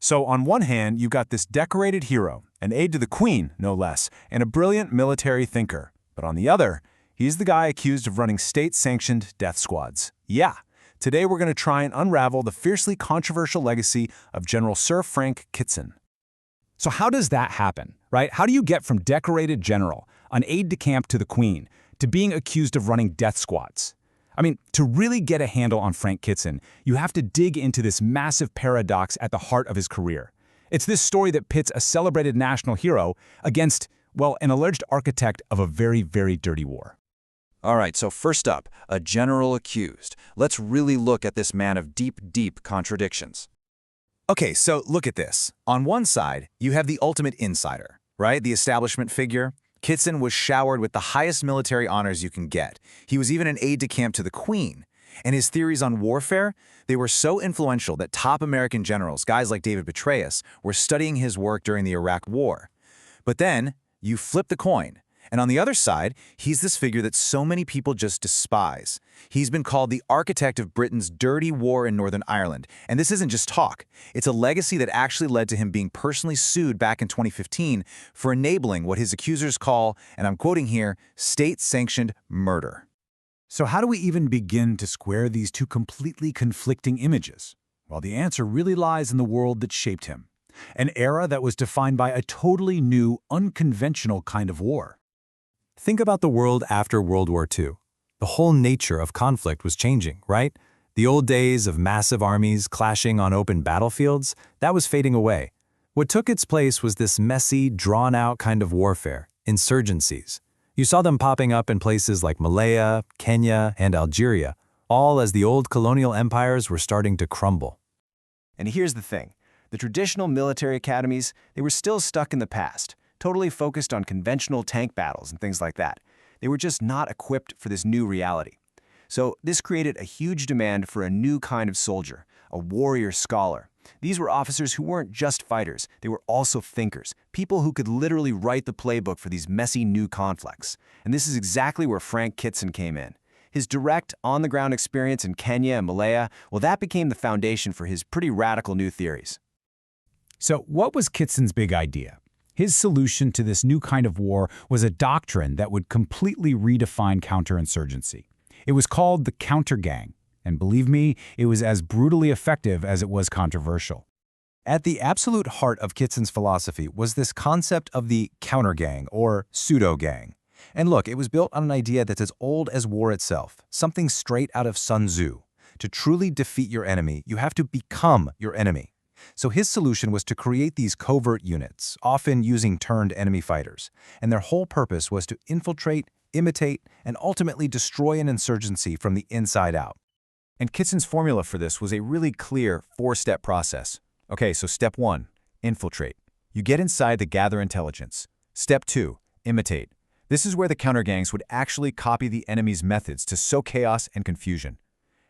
So on one hand, you got this decorated hero, an aide to the queen, no less, and a brilliant military thinker. But on the other, he's the guy accused of running state-sanctioned death squads. Yeah, today we're going to try and unravel the fiercely controversial legacy of General Sir Frank Kitson. So how does that happen, right? How do you get from decorated general, an aide-de-camp to the queen, to being accused of running death squads? I mean, to really get a handle on Frank Kitson, you have to dig into this massive paradox at the heart of his career. It's this story that pits a celebrated national hero against, well, an alleged architect of a very, very dirty war. All right, so first up, a general accused. Let's really look at this man of deep, deep contradictions. Okay, so look at this. On one side, you have the ultimate insider, right? The establishment figure. Kitson was showered with the highest military honors you can get. He was even an aide-de-camp to the Queen. And his theories on warfare, they were so influential that top American generals, guys like David Petraeus, were studying his work during the Iraq War. But then, you flip the coin. And on the other side, he's this figure that so many people just despise. He's been called the architect of Britain's dirty war in Northern Ireland. And this isn't just talk. It's a legacy that actually led to him being personally sued back in 2015 for enabling what his accusers call, and I'm quoting here, state-sanctioned murder. So how do we even begin to square these two completely conflicting images? Well, the answer really lies in the world that shaped him. An era that was defined by a totally new, unconventional kind of war. Think about the world after World War II. The whole nature of conflict was changing, right? The old days of massive armies clashing on open battlefields, that was fading away. What took its place was this messy, drawn-out kind of warfare, insurgencies. You saw them popping up in places like Malaya, Kenya, and Algeria, all as the old colonial empires were starting to crumble. And here's the thing. The traditional military academies, they were still stuck in the past, totally focused on conventional tank battles and things like that. They were just not equipped for this new reality. So this created a huge demand for a new kind of soldier, a warrior scholar. These were officers who weren't just fighters, they were also thinkers, people who could literally write the playbook for these messy new conflicts. And this is exactly where Frank Kitson came in. His direct, on-the-ground experience in Kenya and Malaya, well, that became the foundation for his pretty radical new theories. So what was Kitson's big idea? His solution to this new kind of war was a doctrine that would completely redefine counterinsurgency. It was called the counter-gang, and believe me, it was as brutally effective as it was controversial. At the absolute heart of Kitson's philosophy was this concept of the counter-gang, or pseudo-gang. And look, it was built on an idea that's as old as war itself, something straight out of Sun Tzu. To truly defeat your enemy, you have to become your enemy. So his solution was to create these covert units, often using turned enemy fighters, and their whole purpose was to infiltrate, imitate, and ultimately destroy an insurgency from the inside out. And Kitson's formula for this was a really clear four-step process. Okay, so step 1, infiltrate. You get inside to gather intelligence. Step 2, imitate. This is where the counter-gangs would actually copy the enemy's methods to sow chaos and confusion.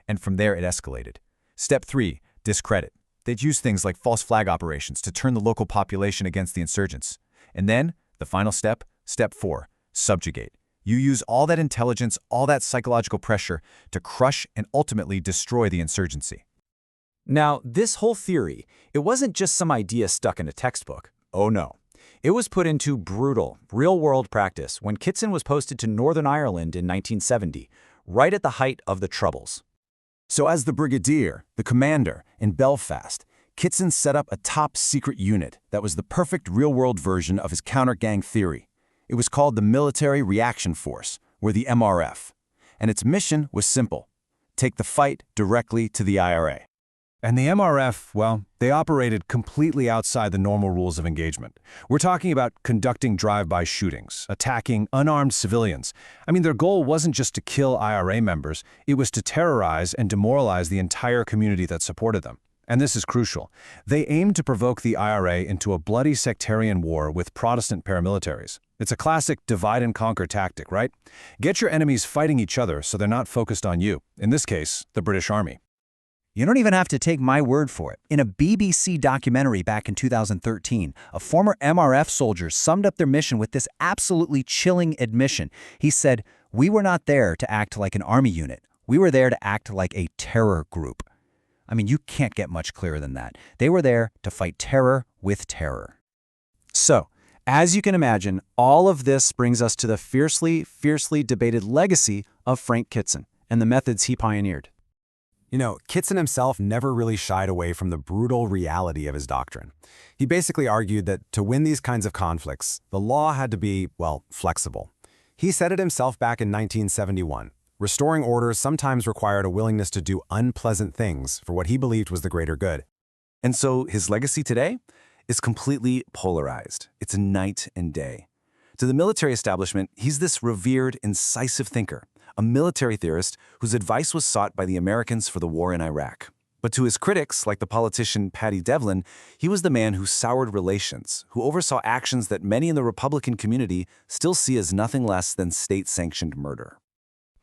And from there it escalated. Step 3, discredit. They'd use things like false flag operations to turn the local population against the insurgents. And then, the final step, step 4, subjugate. You use all that intelligence, all that psychological pressure to crush and ultimately destroy the insurgency. Now, this whole theory, it wasn't just some idea stuck in a textbook. Oh no. It was put into brutal, real-world practice when Kitson was posted to Northern Ireland in 1970, right at the height of the Troubles. So as the brigadier, the commander, in Belfast, Kitson set up a top-secret unit that was the perfect real-world version of his counter-gang theory. It was called the Military Reaction Force, or the MRF. And its mission was simple: take the fight directly to the IRA. And the MRF, well, they operated completely outside the normal rules of engagement. We're talking about conducting drive-by shootings, attacking unarmed civilians. I mean, their goal wasn't just to kill IRA members, it was to terrorize and demoralize the entire community that supported them. And this is crucial. They aimed to provoke the IRA into a bloody sectarian war with Protestant paramilitaries. It's a classic divide-and-conquer tactic, right? Get your enemies fighting each other so they're not focused on you, in this case, the British Army. You don't even have to take my word for it. In a BBC documentary back in 2013, a former MRF soldier summed up their mission with this absolutely chilling admission. He said, "We were not there to act like an army unit. We were there to act like a terror group." I mean, you can't get much clearer than that. They were there to fight terror with terror. So, as you can imagine, all of this brings us to the fiercely debated legacy of Frank Kitson and the methods he pioneered. You know, Kitson himself never really shied away from the brutal reality of his doctrine. He basically argued that to win these kinds of conflicts, the law had to be, well, flexible. He said it himself back in 1971. Restoring orders sometimes required a willingness to do unpleasant things for what he believed was the greater good. And so his legacy today is completely polarized. It's night and day. To the military establishment, he's this revered, incisive thinker, a military theorist whose advice was sought by the Americans for the war in Iraq. But to his critics, like the politician Patty Devlin, he was the man who soured relations, who oversaw actions that many in the Republican community still see as nothing less than state-sanctioned murder.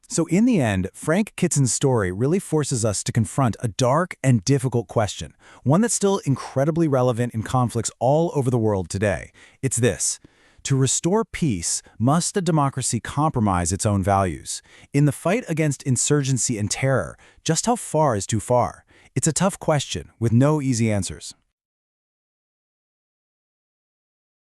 So in the end, Frank Kitson's story really forces us to confront a dark and difficult question, one that's still incredibly relevant in conflicts all over the world today. It's this: to restore peace, must a democracy compromise its own values? In the fight against insurgency and terror, just how far is too far? It's a tough question with no easy answers.